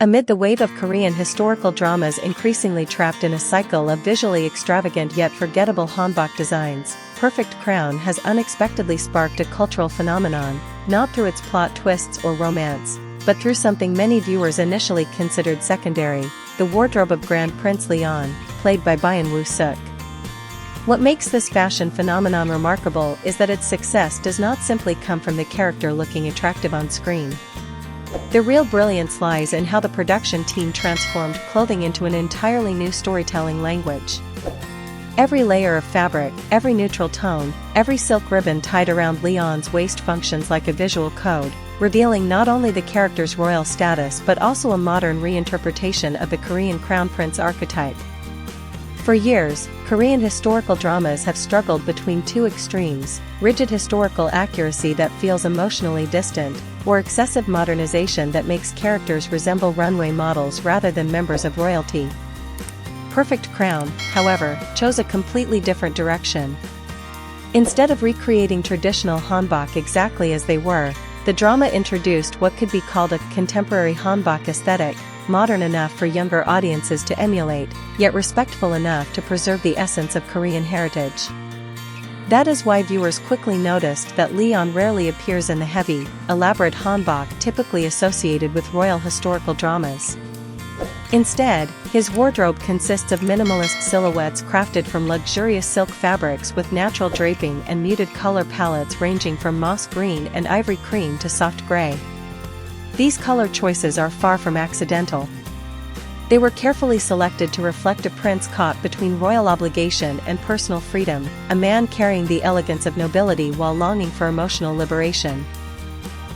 Amid the wave of Korean historical dramas increasingly trapped in a cycle of visually extravagant yet forgettable hanbok designs, Perfect Crown has unexpectedly sparked a cultural phenomenon, not through its plot twists or romance, but through something many viewers initially considered secondary, the wardrobe of Grand Prince Lee Ahn, played by Byeon Woo Seok. What makes this fashion phenomenon remarkable is that its success does not simply come from the character looking attractive on screen. The real brilliance lies in how the production team transformed clothing into an entirely new storytelling language. Every layer of fabric, every neutral tone, every silk ribbon tied around Lee Ahn's waist functions like a visual code, revealing not only the character's royal status but also a modern reinterpretation of the Korean crown prince archetype. For years, Korean historical dramas have struggled between two extremes: rigid historical accuracy that feels emotionally distant, or excessive modernization that makes characters resemble runway models rather than members of royalty. Perfect Crown, however, chose a completely different direction. Instead of recreating traditional hanbok exactly as they were, the drama introduced what could be called a contemporary hanbok aesthetic, modern enough for younger audiences to emulate, yet respectful enough to preserve the essence of Korean heritage. That is why viewers quickly noticed that Lee Ahn rarely appears in the heavy, elaborate hanbok typically associated with royal historical dramas. Instead, his wardrobe consists of minimalist silhouettes crafted from luxurious silk fabrics with natural draping and muted color palettes ranging from moss green and ivory cream to soft gray. These color choices are far from accidental. They were carefully selected to reflect a prince caught between royal obligation and personal freedom, a man carrying the elegance of nobility while longing for emotional liberation.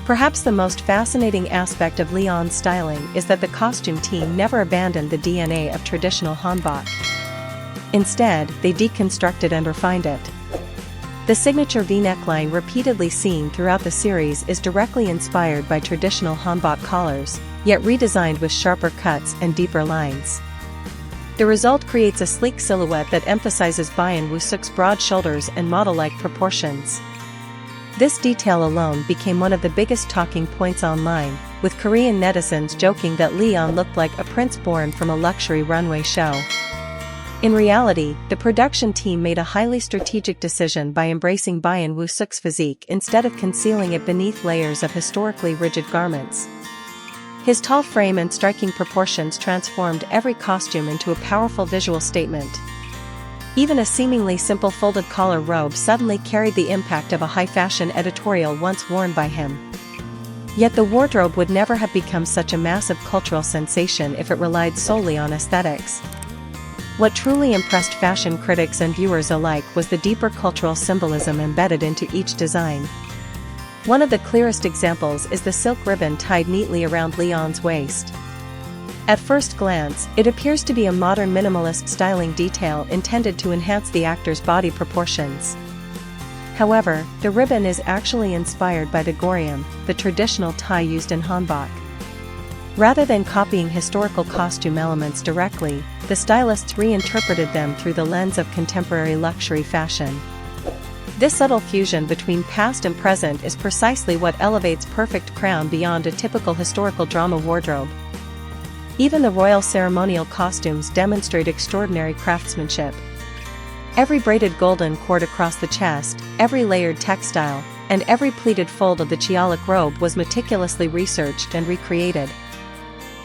Perhaps the most fascinating aspect of Lee Ahn's styling is that the costume team never abandoned the DNA of traditional hanbok. Instead, they deconstructed and refined it. The signature V-neckline repeatedly seen throughout the series is directly inspired by traditional hanbok collars, yet redesigned with sharper cuts and deeper lines. The result creates a sleek silhouette that emphasizes Byeon Woo Seok's broad shoulders and model-like proportions. This detail alone became one of the biggest talking points online, with Korean netizens joking that Lee Ahn looked like a prince born from a luxury runway show. In reality, the production team made a highly strategic decision by embracing Byeon Woo Seok's physique instead of concealing it beneath layers of historically rigid garments. His tall frame and striking proportions transformed every costume into a powerful visual statement. Even a seemingly simple folded collar robe suddenly carried the impact of a high-fashion editorial once worn by him. Yet the wardrobe would never have become such a massive cultural sensation if it relied solely on aesthetics. What truly impressed fashion critics and viewers alike was the deeper cultural symbolism embedded into each design. One of the clearest examples is the silk ribbon tied neatly around Lee Ahn's waist. At first glance, it appears to be a modern minimalist styling detail intended to enhance the actor's body proportions. However, the ribbon is actually inspired by the goryeo, the traditional tie used in hanbok. Rather than copying historical costume elements directly, the stylists reinterpreted them through the lens of contemporary luxury fashion. This subtle fusion between past and present is precisely what elevates Perfect Crown beyond a typical historical drama wardrobe. Even the royal ceremonial costumes demonstrate extraordinary craftsmanship. Every braided golden cord across the chest, every layered textile, and every pleated fold of the cheollik robe was meticulously researched and recreated.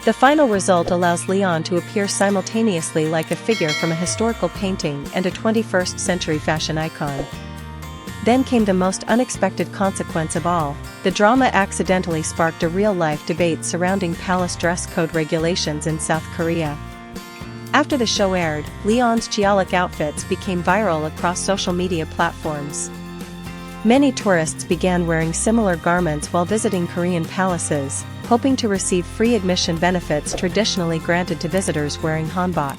The final result allows Lee Ahn to appear simultaneously like a figure from a historical painting and a 21st century fashion icon. Then came the most unexpected consequence of all. The drama accidentally sparked a real-life debate surrounding palace dress code regulations in South Korea. After the show aired, Lee Ahn's cheollik outfits became viral across social media platforms. Many tourists began wearing similar garments while visiting Korean palaces, hoping to receive free admission benefits traditionally granted to visitors wearing hanbok.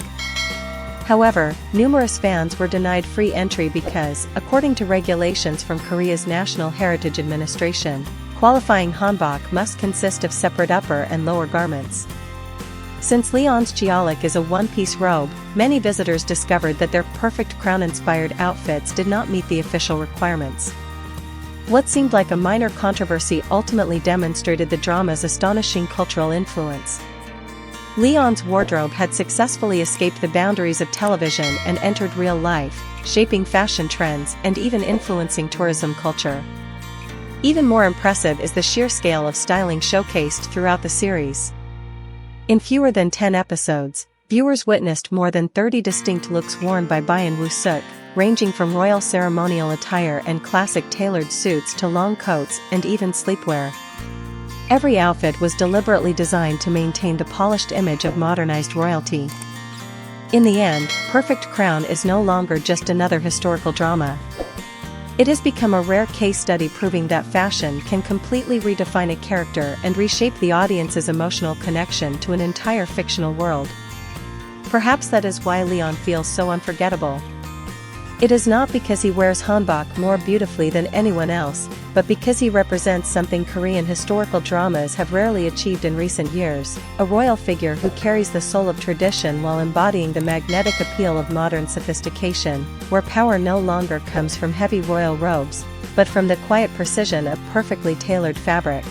However, numerous fans were denied free entry because, according to regulations from Korea's National Heritage Administration, qualifying hanbok must consist of separate upper and lower garments. Since Lee Ahn's cheollik is a one-piece robe, many visitors discovered that their Perfect Crown-inspired outfits did not meet the official requirements. What seemed like a minor controversy ultimately demonstrated the drama's astonishing cultural influence. Lee Ahn's wardrobe had successfully escaped the boundaries of television and entered real life, shaping fashion trends and even influencing tourism culture. Even more impressive is the sheer scale of styling showcased throughout the series. In fewer than 10 episodes, viewers witnessed more than 30 distinct looks worn by Byeon Woo Seok, ranging from royal ceremonial attire and classic tailored suits to long coats and even sleepwear. Every outfit was deliberately designed to maintain the polished image of modernized royalty. In the end, Perfect Crown is no longer just another historical drama. It has become a rare case study proving that fashion can completely redefine a character and reshape the audience's emotional connection to an entire fictional world. Perhaps that is why Lee Ahn feels so unforgettable. It is not because he wears hanbok more beautifully than anyone else, but because he represents something Korean historical dramas have rarely achieved in recent years, a royal figure who carries the soul of tradition while embodying the magnetic appeal of modern sophistication, where power no longer comes from heavy royal robes, but from the quiet precision of perfectly tailored fabric.